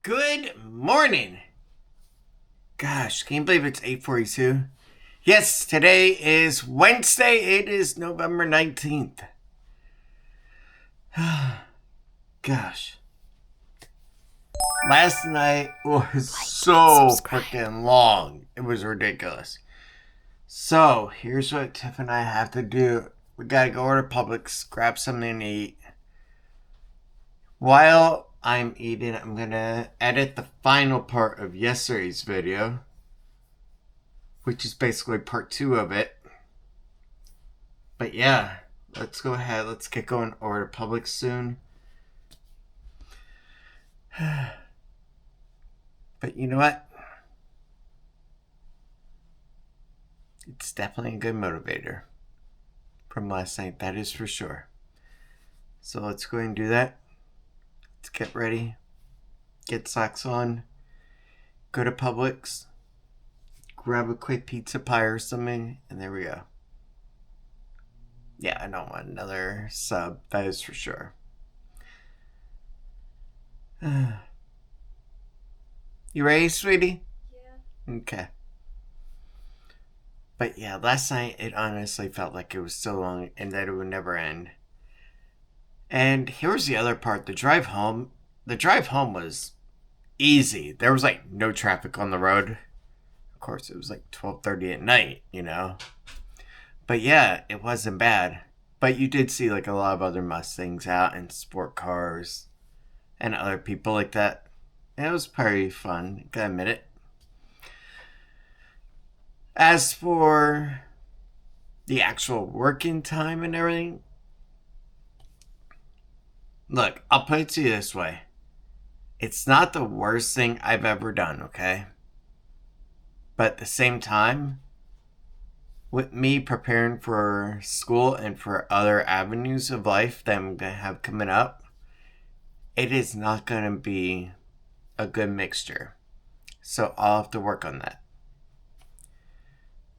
Good morning. Gosh, can you believe it's 8:42? Yes, today is Wednesday. It is November 19th. Gosh. Last night was so freaking long. It was ridiculous. So, here's what Tiff and I have to do. We gotta go over to Publix, grab something to eat. While I'm eating, I'm gonna edit the final part of yesterday's video, which is basically part 2 of it. But yeah, let's go ahead. Let's get going over to Publix soon. But you know what? It's definitely a good motivator from last night, that is for sure. So let's go ahead and do that. Let's get ready, get socks on, go to Publix, grab a quick pizza pie or something, and there we go. Yeah, I don't want another sub, that is for sure. You ready, sweetie? Yeah. Okay. But yeah, last night it honestly felt like it was so long and that it would never end. And here's the other part, the drive home. The drive home was easy. There was like no traffic on the road. Of course, it was like 12:30 at night, you know. But yeah, it wasn't bad. But you did see like a lot of other Mustangs out and sport cars and other people like that. And it was pretty fun, gotta admit it. As for the actual working time and everything, look, I'll put it to you this way. It's not the worst thing I've ever done, okay? But at the same time, with me preparing for school and for other avenues of life that I'm going to have coming up, it is not going to be a good mixture. So I'll have to work on that.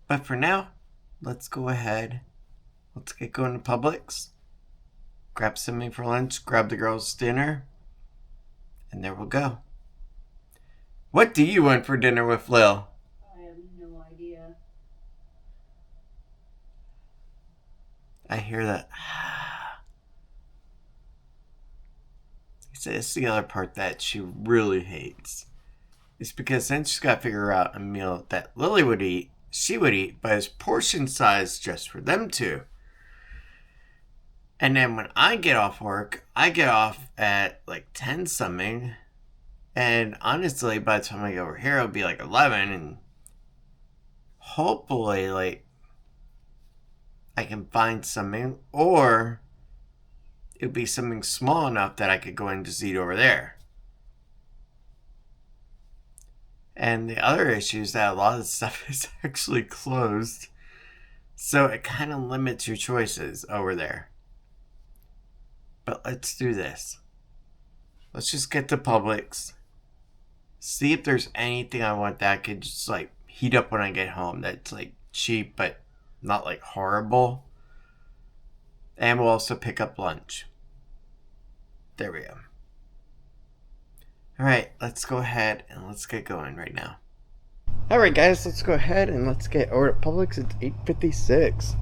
But for now, let's go ahead. Let's get going to Publix. Grab something for lunch, grab the girls' dinner, and there we'll go. What do you want for dinner with Lil? I have no idea. I hear that. It's the other part that she really hates. It's because then she's got to figure out a meal that Lily would eat, she would eat, but it's portion size just for them two. And then when I get off work, I get off at like 10 something. And honestly, by the time I get over here, it'll be like 11. And hopefully, like, I can find something. Or it'll be something small enough that I could go and just eat over there. And the other issue is that a lot of the stuff is actually closed. So it kind of limits your choices over there. But let's do this. Let's just get to Publix. See if there's anything I want that I could just like heat up when I get home. That's like cheap but not like horrible. And we'll also pick up lunch. There we go. Alright, let's go ahead and let's get going right now. Alright guys, let's go ahead and let's get over to Publix. It's 8:56.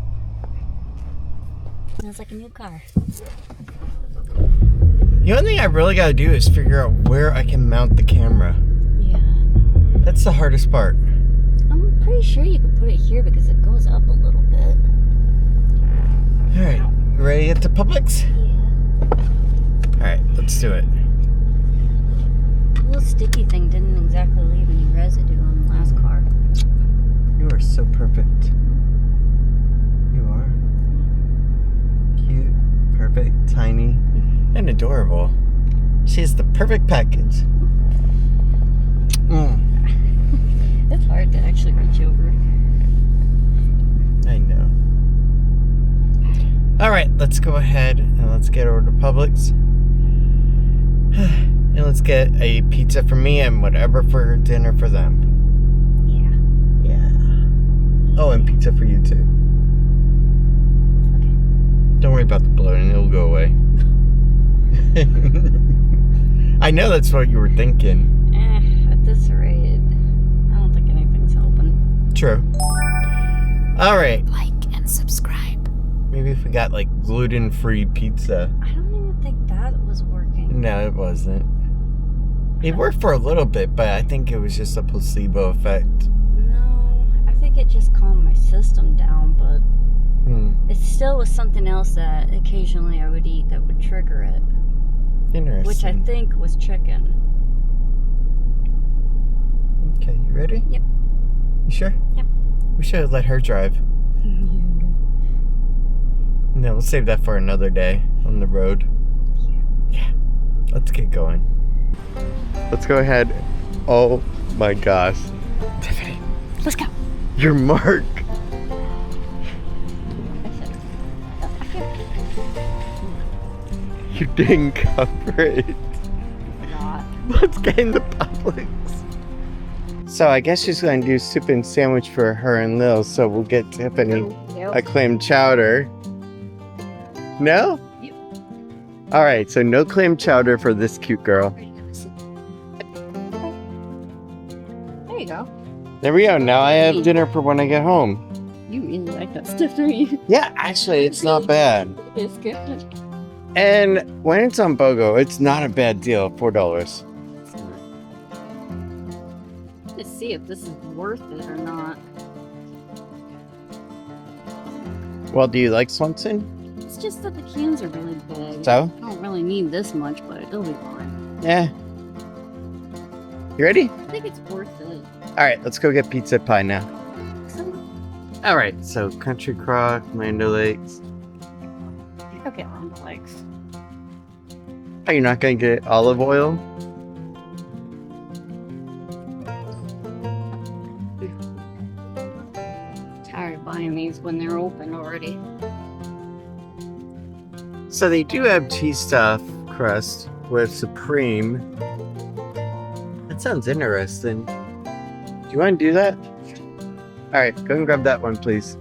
Sounds like a new car. The only thing I really gotta do is figure out where I can mount the camera. Yeah. That's the hardest part. I'm pretty sure you could put it here because it goes up a little bit. Alright, you ready to get to Publix? Yeah. Alright, let's do it. The little sticky thing didn't exactly leave any residue on the last car. You are so perfect. You are. Cute, perfect, tiny, and adorable. She has the perfect package. It's hard to actually reach over. I know. Alright, let's go ahead and let's get over to Publix. And let's get a pizza for me and whatever for dinner for them. Yeah. Yeah. Oh, and pizza for you too. Okay. Don't worry about the bloating, it'll go away. I know that's what you were thinking. At this rate, I don't think anything's helping. True. All right. Like and subscribe. Maybe if we got like gluten-free pizza. I don't even think that was working. No, it wasn't. It worked for a little bit, but I think it was just a placebo effect. No, I think it just calmed my system down, but it still was something else that occasionally I would eat that would trigger it. Interesting. Which I think was chicken. Okay, you ready? Yep. You sure? Yep. We should have let her drive. No, we'll save that for another day on the road. Yeah. Let's get going. Let's go ahead. Oh my gosh. Tiffany. Let's go. Your mark. You didn't cover it. Let's get in the Publix. So I guess she's going to do soup and sandwich for her and Lil, so we'll get Tiffany a clam chowder. No? Yep. All right, so no clam chowder for this cute girl. There you go. There we go. Now I have dinner for when I get home. You really like that stuff, don't you? Yeah, actually, it's not bad. It's good. And when it's on BOGO, it's not a bad deal. $4. Let's see if this is worth it or not. Well, do you like Swenson? It's just that the cans are really big. So? I don't really need this much, but it'll be fine. Yeah. You ready? I think it's worth it. All right, let's go get pizza pie now. All right, so Country Crock, Land O'Lakes. Okay, Land O'Lakes. Are you not going to get olive oil? Tired of buying these when they're open already. So they do have cheese stuffed crust with Supreme. That sounds interesting. Do you want to do that? All right, go and grab that one, please.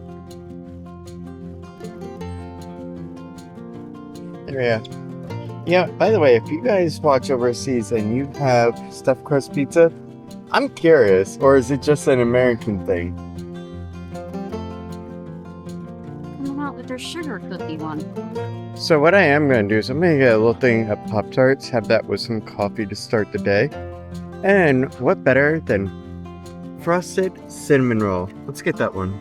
There we go. Yeah, by the way, if you guys watch overseas and you have stuffed crust pizza, I'm curious, or is it just an American thing? Come out with their sugar cookie one. So what I am going to do is I'm going to get a little thing of Pop-Tarts, have that with some coffee to start the day. And what better than frosted cinnamon roll? Let's get that one.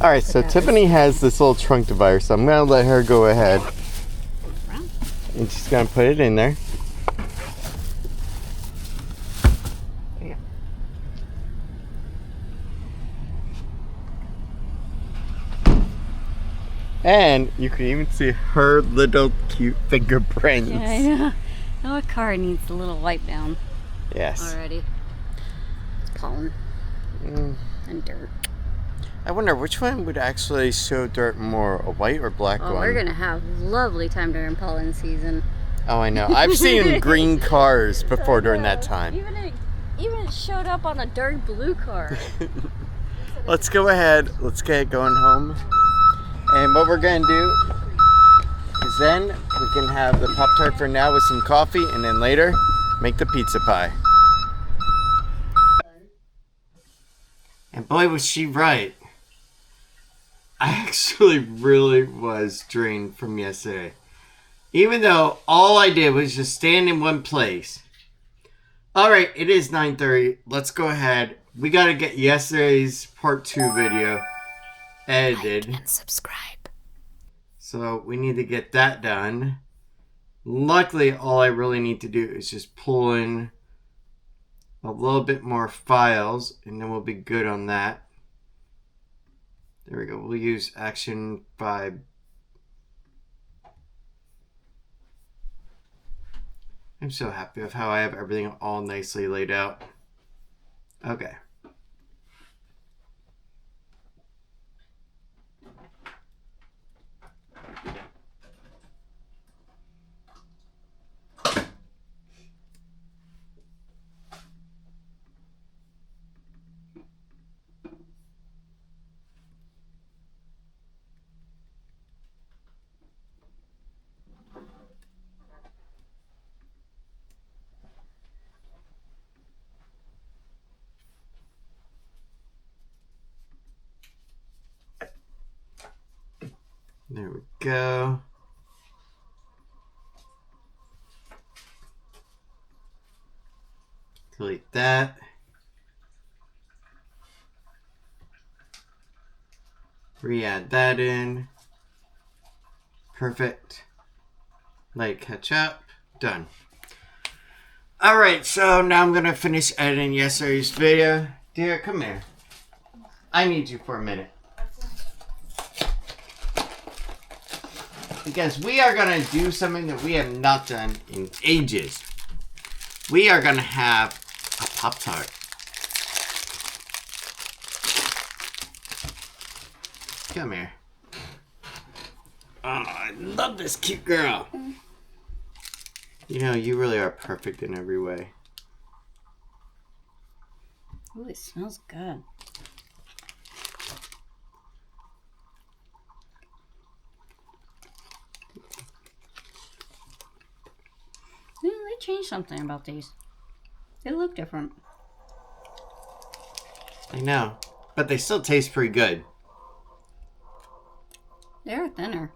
All right, so Tiffany has this little trunk divider, so I'm going to let her go ahead. And she's going to put it in there. Yeah. And you can even see her little cute fingerprints. Yeah, I know. Now a car needs a little wipe down Yes. already. It's pollen and dirt. I wonder which one would actually show dirt more, a white or black Oh, one? we're gonna have lovely time during pollen season. Oh, I know. I've seen green cars before during that time. Even it showed up on a dark blue car. Let's go ahead. Let's get going home. And what we're going to do is then we can have the Pop-Tart for now with some coffee, and then later make the pizza pie. And boy, was she right. I actually really was drained from yesterday. Even though all I did was just stand in one place. Alright, it is 9:30. Let's go ahead. We got to get yesterday's part 2 video edited. Like and subscribe. So we need to get that done. Luckily, all I really need to do is just pull in a little bit more files, and then we'll be good on that. There we go. We'll use Action 5. I'm so happy with how I have everything all nicely laid out. Okay. There we go. Delete that. Re-add that in. Perfect. Light catch up. Done. Alright, so now I'm going to finish editing yesterday's video. Dear, come here. I need you for a minute. Because we are going to do something that we have not done in ages. We are going to have a Pop-Tart. Come here. Oh, I love this cute girl. You know, you really are perfect in every way. Ooh, it smells good. Yeah, they changed something about these. They look different. I know, but they still taste pretty good. They're thinner.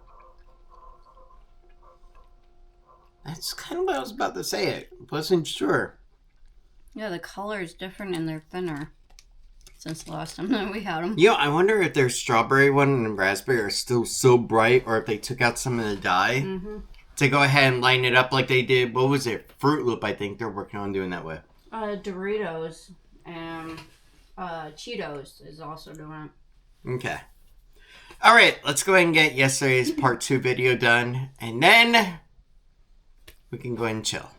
That's kind of what I was about to say. It wasn't sure. Yeah, the color is different and they're thinner since the last time that we had them. You know, I wonder if their strawberry one and raspberry are still so bright, or if they took out some of the dye to go ahead and line it up like they did. What was it? Fruit Loop, I think they're working on doing that with. Doritos and Cheetos is also doing it. Okay. All right, let's go ahead and get yesterday's part 2 video done, and then we can go ahead and chill.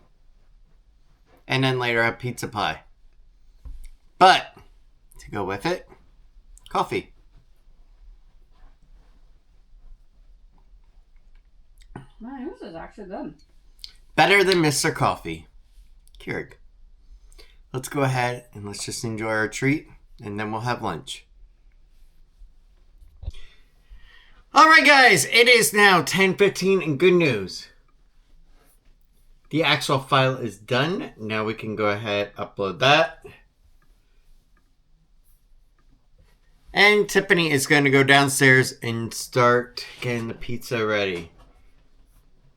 And then later have pizza pie. But to go with it, coffee. Man, this is actually good. Better than Mr. Coffee. Keurig. Let's go ahead and let's just enjoy our treat, and then we'll have lunch. Alright guys, it is now 10:15 and good news. The actual file is done. Now we can go ahead and upload that. And Tiffany is going to go downstairs and start getting the pizza ready.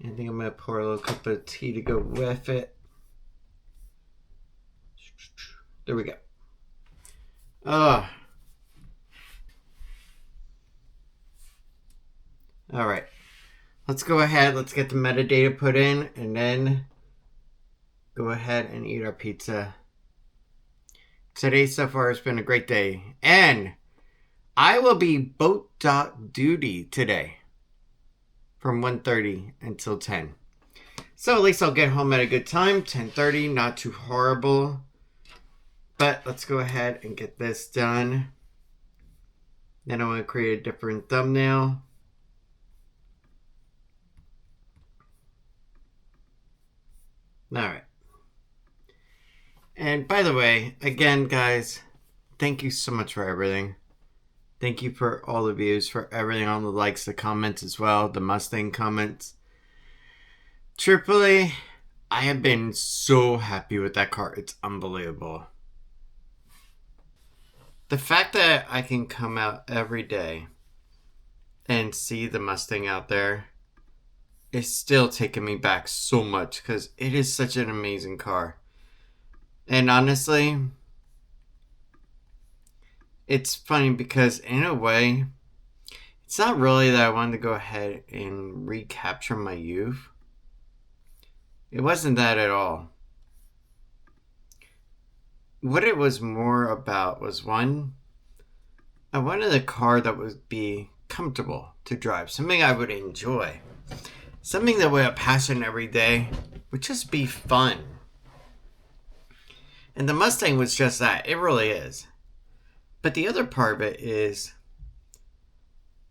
I think I'm going to pour a little cup of tea to go with it. There we go. Oh. Alright. Let's go ahead. Let's get the metadata put in and then go ahead and eat our pizza. Today so far has been a great day. And I will be boat dock duty today from 1:30 until 10. So at least I'll get home at a good time. 10:30, not too horrible. But let's go ahead and get this done. Then I want to create a different thumbnail. Alright. And by the way, again guys, thank you so much for everything. Thank you for all the views, for everything, all the likes, the comments as well, the Mustang comments. Truthfully, I have been so happy with that car. It's unbelievable. The fact that I can come out every day and see the Mustang out there is still taking me back so much because it is such an amazing car. And honestly, it's funny because in a way, it's not really that I wanted to go ahead and recapture my youth. It wasn't that at all. What it was more about was, one, I wanted a car that would be comfortable to drive, something I would enjoy, something that would have passion every day, would just be fun. And the Mustang was just that. It really is. But the other part of it is,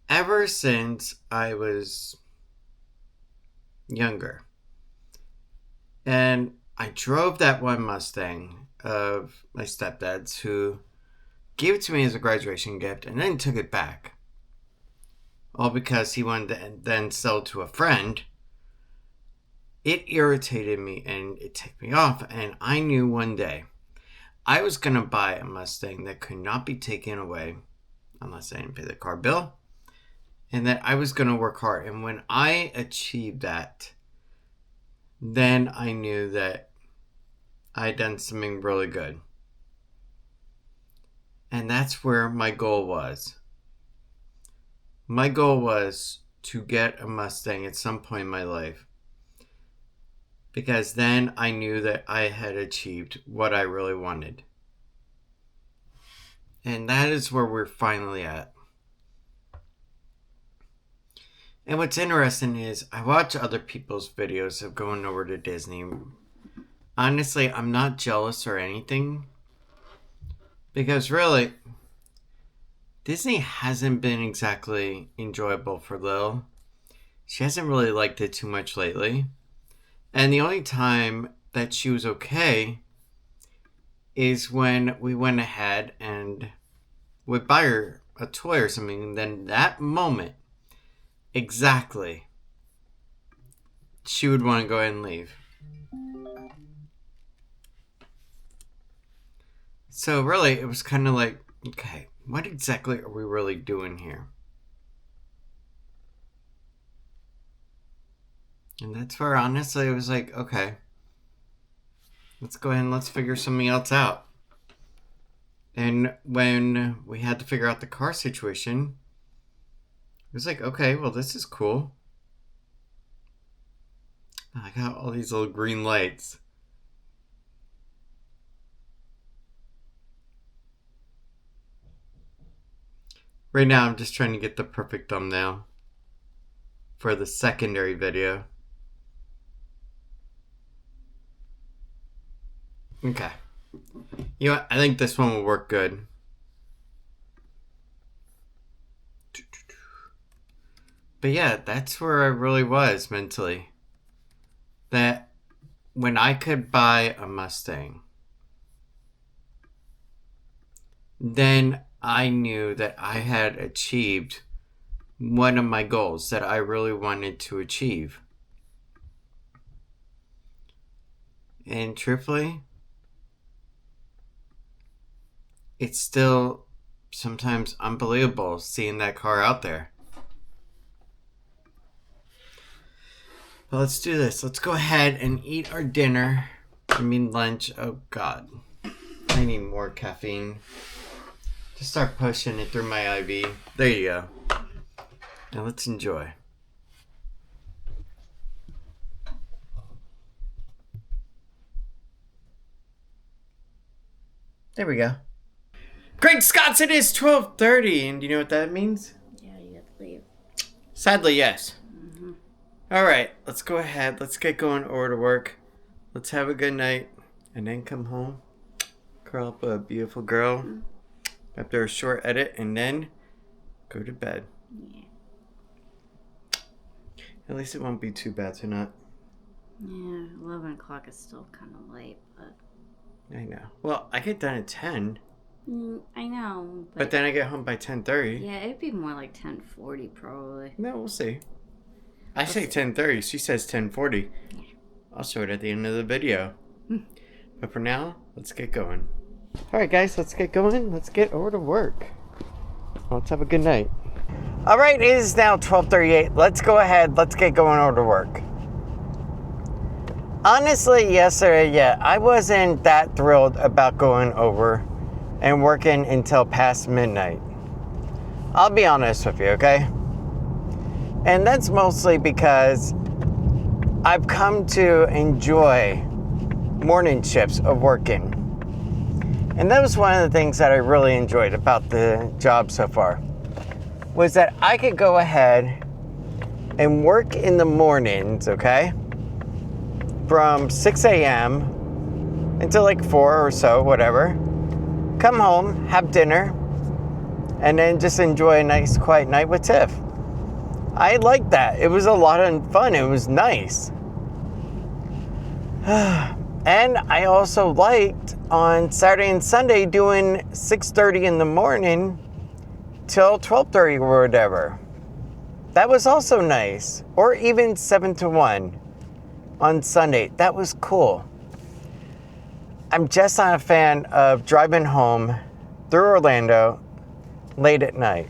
ever since I was younger, and I drove that one Mustang of my stepdad's, who gave it to me as a graduation gift and then took it back. All because he wanted to then sell to a friend. It irritated me and it ticked me off. And I knew one day I was going to buy a Mustang that could not be taken away unless I didn't pay the car bill. and that I was going to work hard. And when I achieved that, then I knew that I had done something really good. And that's where my goal was. My goal was to get a Mustang at some point in my life. Because then I knew that I had achieved what I really wanted. And that is where we're finally at. And what's interesting is I watch other people's videos of going over to Disney. Honestly, I'm not jealous or anything. Because really, Disney hasn't been exactly enjoyable for Lil. She hasn't really liked it too much lately. And the only time that she was okay is when we went ahead and would buy her a toy or something. And then that moment, exactly, she would want to go ahead and leave. So really, it was kind of like, okay, what exactly are we really doing here? And that's where, honestly, it was like, okay, let's go ahead and let's figure something else out. And when we had to figure out the car situation, it was like, okay, well, this is cool. I got all these little green lights. Right now, I'm just trying to get the perfect thumbnail for the secondary video. Okay. You know what? I think this one will work good. But yeah, that's where I really was mentally. That when I could buy a Mustang, then I knew that I had achieved one of my goals that I really wanted to achieve. And truthfully, it's still sometimes unbelievable seeing that car out there. But let's do this. Let's go ahead and eat our dinner. I mean lunch. Oh God. I need more caffeine. Just start pushing it through my IV. There you go. Now let's enjoy. There we go. Great Scots, it is 12:30, and do you know what that means? Yeah, you have to leave. Sadly, yes. Alright, let's go ahead. Let's get going over to work. Let's have a good night, and then come home. Curl up with a beautiful girl. After a short edit, and then go to bed. Yeah. At least it won't be too bad tonight. Yeah, 11 o'clock is still kind of late, but... I know. Well, I get done at 10. I know, But then I get home by 10:30. Yeah, it'd be more like 10:40 probably. No, we'll see. I say 10:30. She says 10:40. Yeah. I'll show it at the end of the video. But for now, let's get going. Alright guys, let's get going. Let's get over to work. Let's have a good night. Alright, it is now 12:38. Let's go ahead. Let's get going over to work. Honestly, yesterday, yeah, I wasn't that thrilled about going over and working until past midnight. I'll be honest with you, okay? And that's mostly because I've come to enjoy morning shifts of working. And that was one of the things that I really enjoyed about the job so far, was that I could go ahead and work in the mornings, okay? From 6 a.m. until like 4 or so, whatever. Come home, have dinner, and then just enjoy a nice quiet night with Tiff. I liked that. It was a lot of fun. It was nice. And I also liked on Saturday and Sunday doing 6:30 in the morning till 12:30 or whatever. That was also nice. Or even 7 to 1 on Sunday. That was cool. I'm just not a fan of driving home through Orlando late at night.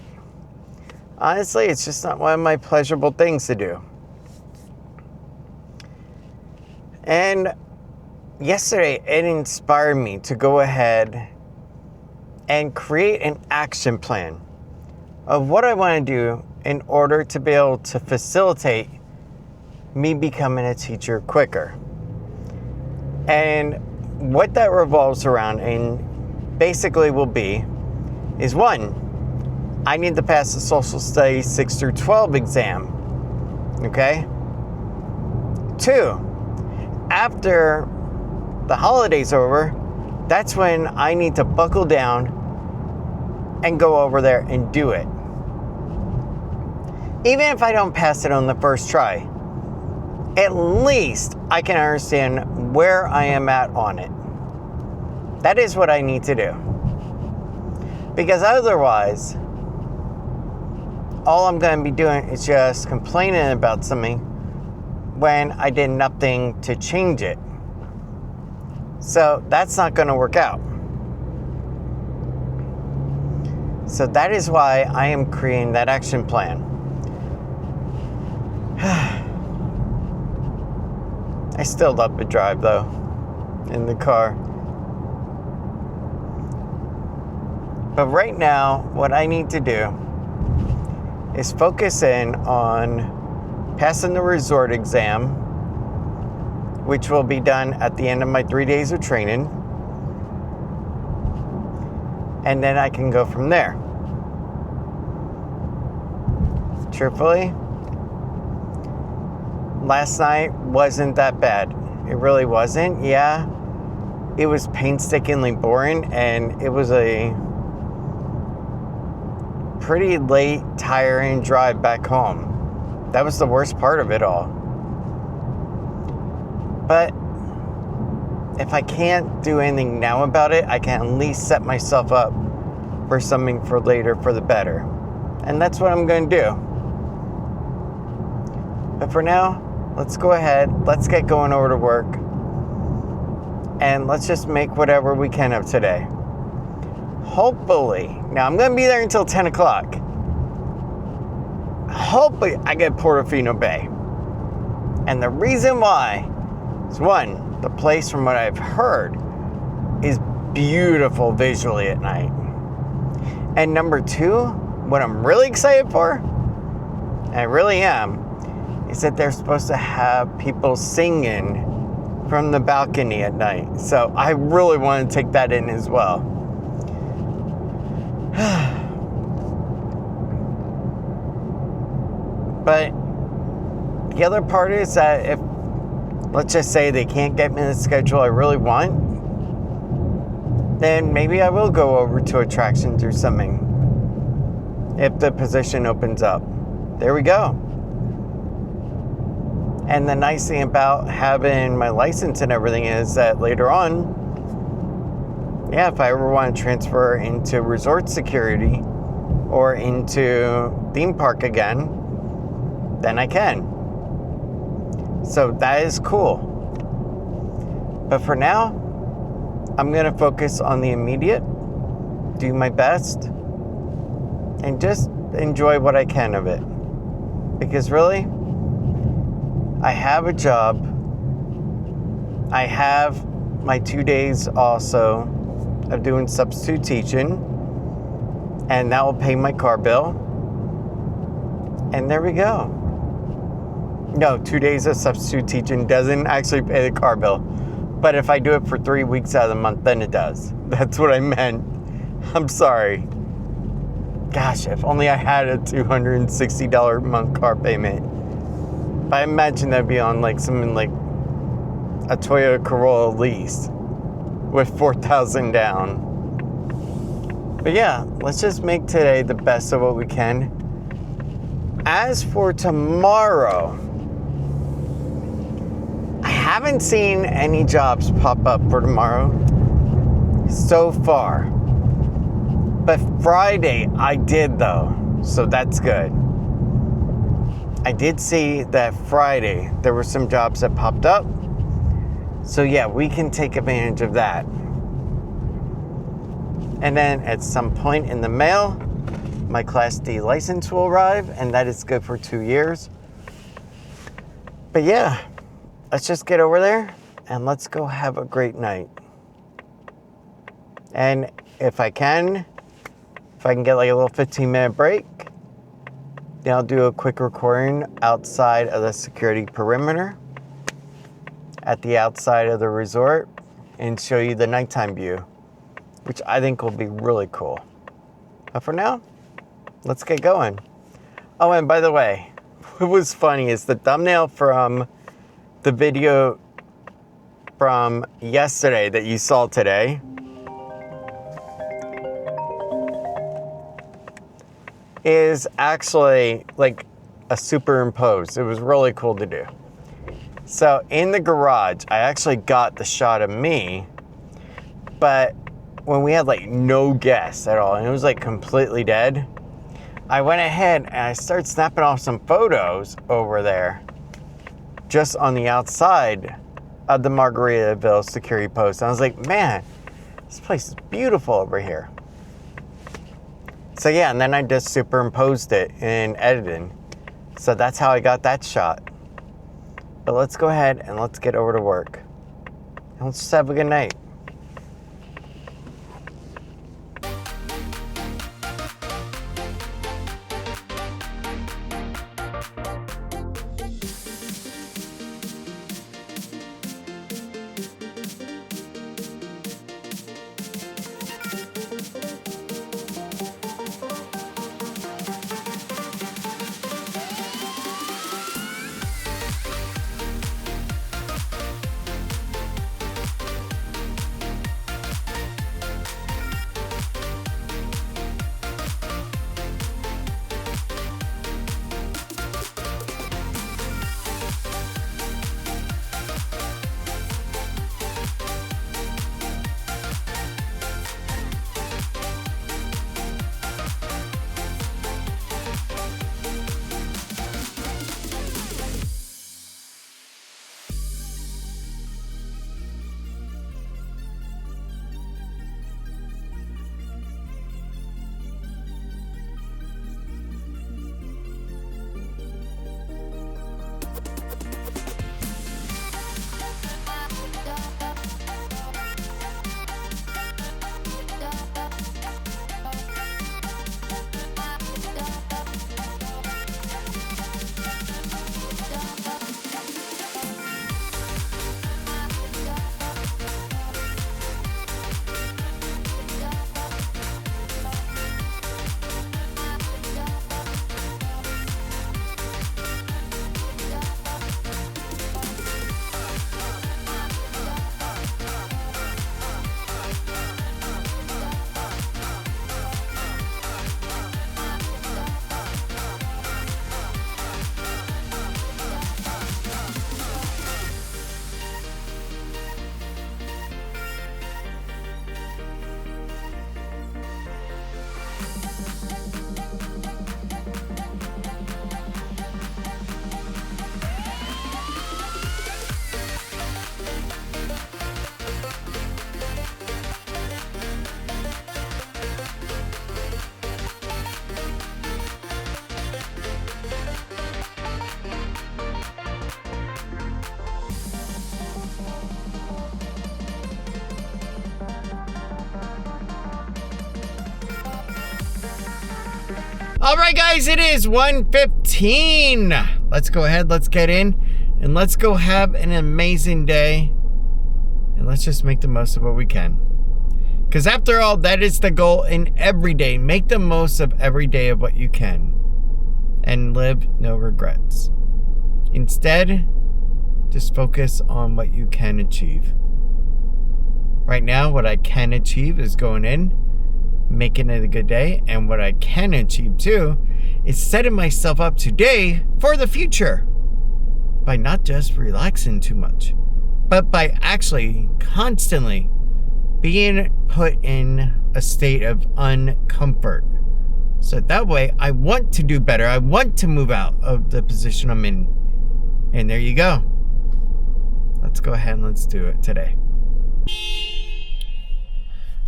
honestly, it's just not one of my pleasurable things to do. And yesterday, it inspired me to go ahead and create an action plan of what I want to do in order to be able to facilitate me becoming a teacher quicker. And what that revolves around and basically will be is 1, I need to pass the social studies 6 through 12 exam. Okay? 2, after the holidays over, that's when I need to buckle down and go over there and do it. Even if I don't pass it on the first try, at least I can understand where I am at on it. That is what I need to do. Because otherwise, all I'm going to be doing is just complaining about something when I did nothing to change it. So that's not going to work out. So that is why I am creating that action plan. I still love to drive though, in the car. But right now, what I need to do is focus in on passing the resort exam, which will be done at the end of my 3 days of training. And then I can go from there. Truthfully, last night wasn't that bad. It really wasn't. Yeah, it was painstakingly boring, and it was a pretty late, tiring drive back home. That was the worst part of it all. But if I can't do anything now about it, I can at least set myself up for something for later for the better. And that's what I'm going to do. But for now, let's go ahead, let's get going over to work, and let's just make whatever we can of today. Hopefully, now I'm going to be there until 10 o'clock. Hopefully, I get Portofino Bay. And the reason why is 1, the place from what I've heard is beautiful visually at night. And number 2, what I'm really excited for, and I really am, is that they're supposed to have people singing from the balcony at night. So I really want to take that in as well. But the other part is that if, let's just say they can't get me the schedule I really want, then maybe I will go over to attractions or something if the position opens up. There we go. And the nice thing about having my license and everything is that later on, yeah, if I ever want to transfer into resort security or into theme park again, then I can. So that is cool. But for now, I'm going to focus on the immediate, do my best, and just enjoy what I can of it. Because really, I have a job. I have my 2 days also of doing substitute teaching, and that will pay my car bill. And there we go. No, 2 days of substitute teaching doesn't actually pay the car bill. But if I do it for 3 weeks out of the month, then it does. That's what I meant. I'm sorry. Gosh, if only I had a $260 a month car payment. But I imagine that'd be on like something like a Toyota Corolla lease with $4,000 down. But yeah, let's just make today the best of what we can. As for tomorrow, I haven't seen any jobs pop up for tomorrow so far. But Friday I did though, so that's good. I did see that Friday there were some jobs that popped up. So yeah, we can take advantage of that. And then at some point in the mail, my Class D license will arrive, and that is good for 2 years. But yeah, let's just get over there and let's go have a great night. And if I can get like a little 15-minute break, then I'll do a quick recording outside of the security perimeter at the outside of the resort and show you the nighttime view, which I think will be really cool. But for now, let's get going. Oh, and by the way, what was funny is the thumbnail from the video from yesterday that you saw today is actually like a superimposed. It was really cool to do. So in the garage, I actually got the shot of me, but when we had like no guests at all, and it was like completely dead, I went ahead and I started snapping off some photos over there, just on the outside of the Margaritaville security post. And I was like, man, this place is beautiful over here. So yeah, and then I just superimposed it in editing. So that's how I got that shot. But let's go ahead and let's get over to work. And let's just have a good night. All right, guys, it is 1:15. Let's go ahead, let's get in, and let's go have an amazing day. And let's just make the most of what we can. Because after all, that is the goal in every day. Make the most of every day of what you can. And live no regrets. Instead, just focus on what you can achieve. Right now, what I can achieve is going in, making it a good day, and what I can achieve too is setting myself up today for the future by not just relaxing too much, but by actually constantly being put in a state of uncomfort. So that way I want to do better. I want to move out of the position I'm in. And there you go. Let's go ahead and let's do it today.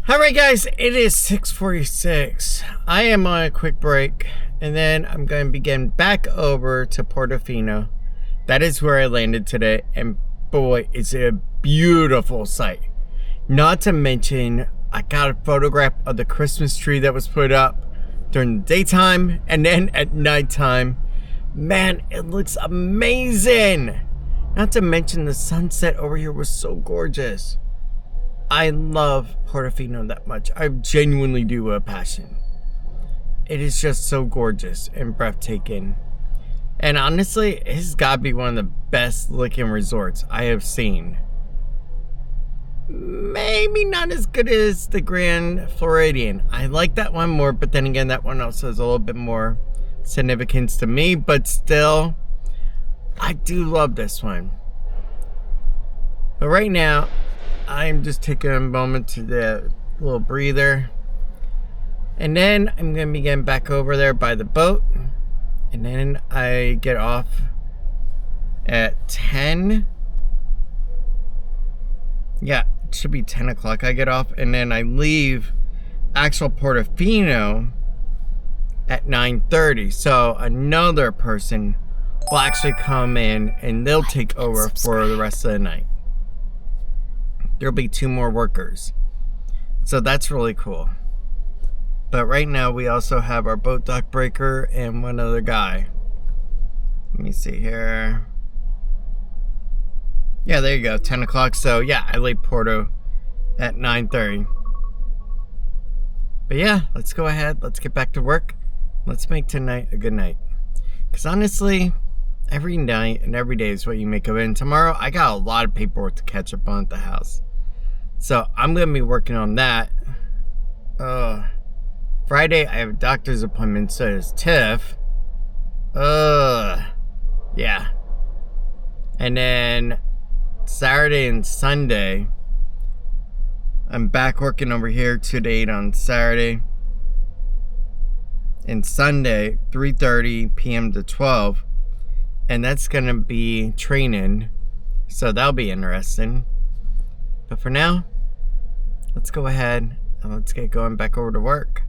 Alright guys, it is 6:46. I am on a quick break, and then I'm going to be getting back over to Portofino. That is where I landed today, and boy, is it a beautiful sight. Not to mention, I got a photograph of the Christmas tree that was put up during the daytime, and then at nighttime. Man, it looks amazing! Not to mention the sunset over here was so gorgeous. I love Portofino that much. I genuinely do with a passion. It is just so gorgeous and breathtaking. And honestly, it's gotta be one of the best looking resorts I have seen. Maybe not as good as the Grand Floridian. I like that one more, but then again, that one also has a little bit more significance to me. But still, I do love this one. But right now, I'm just taking a moment to the little breather. And then I'm going to be getting back over there by the boat. And then I get off at 10. Yeah, it should be 10 o'clock I get off. And then I leave actual Portofino at 9:30. So another person will actually come in and they'll take over for the rest of the night. There'll be 2 more workers. So that's really cool. But right now we also have our boat dock breaker and one other guy. Let me see here. Yeah, there you go, 10 o'clock. So yeah, I leave Porto at 9:30. But yeah, let's go ahead. Let's get back to work. Let's make tonight a good night. Because honestly, every night and every day is what you make of it. And tomorrow, I got a lot of paperwork to catch up on at the house. So I'm going to be working on that. Friday, I have a doctor's appointment. So does Tiff. Yeah. And then Saturday and Sunday, I'm back working over here 2 to 8 on Saturday. And Sunday, 3:30 p.m. to 12. And that's going to be training. So that'll be interesting. But for now, let's go ahead and let's get going back over to work.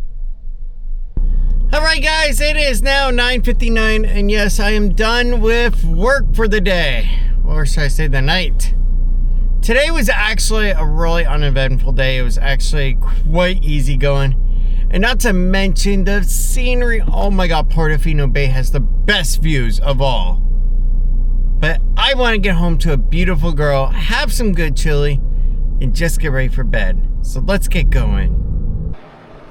Alright guys, it is now 9:59, and yes, I am done with work for the day. Or should I say the night? Today was actually a really uneventful day. It was actually quite easy going. And not to mention the scenery. Oh my god, Portofino Bay has the best views of all. But I want to get home to a beautiful girl, have some good chili, and just get ready for bed. So let's get going.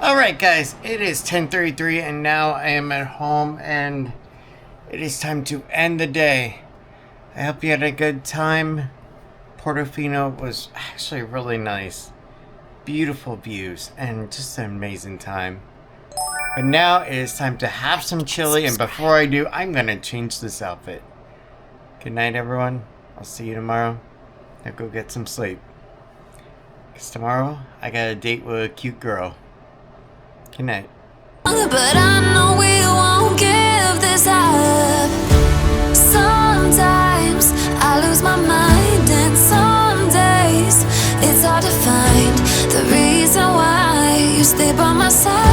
Alright guys, it is 10:33 and now I am at home and it is time to end the day. I hope you had a good time. Portofino was actually really nice. Beautiful views and just an amazing time. But now it is time to have some chili, and before I do, I'm going to change this outfit. Good night everyone. I'll see you tomorrow. Now go get some sleep. Because tomorrow, I got a date with a cute girl. Good night. But I know we won't give this up. Sometimes I lose my mind, and some days it's hard to find the reason why you stay by my side.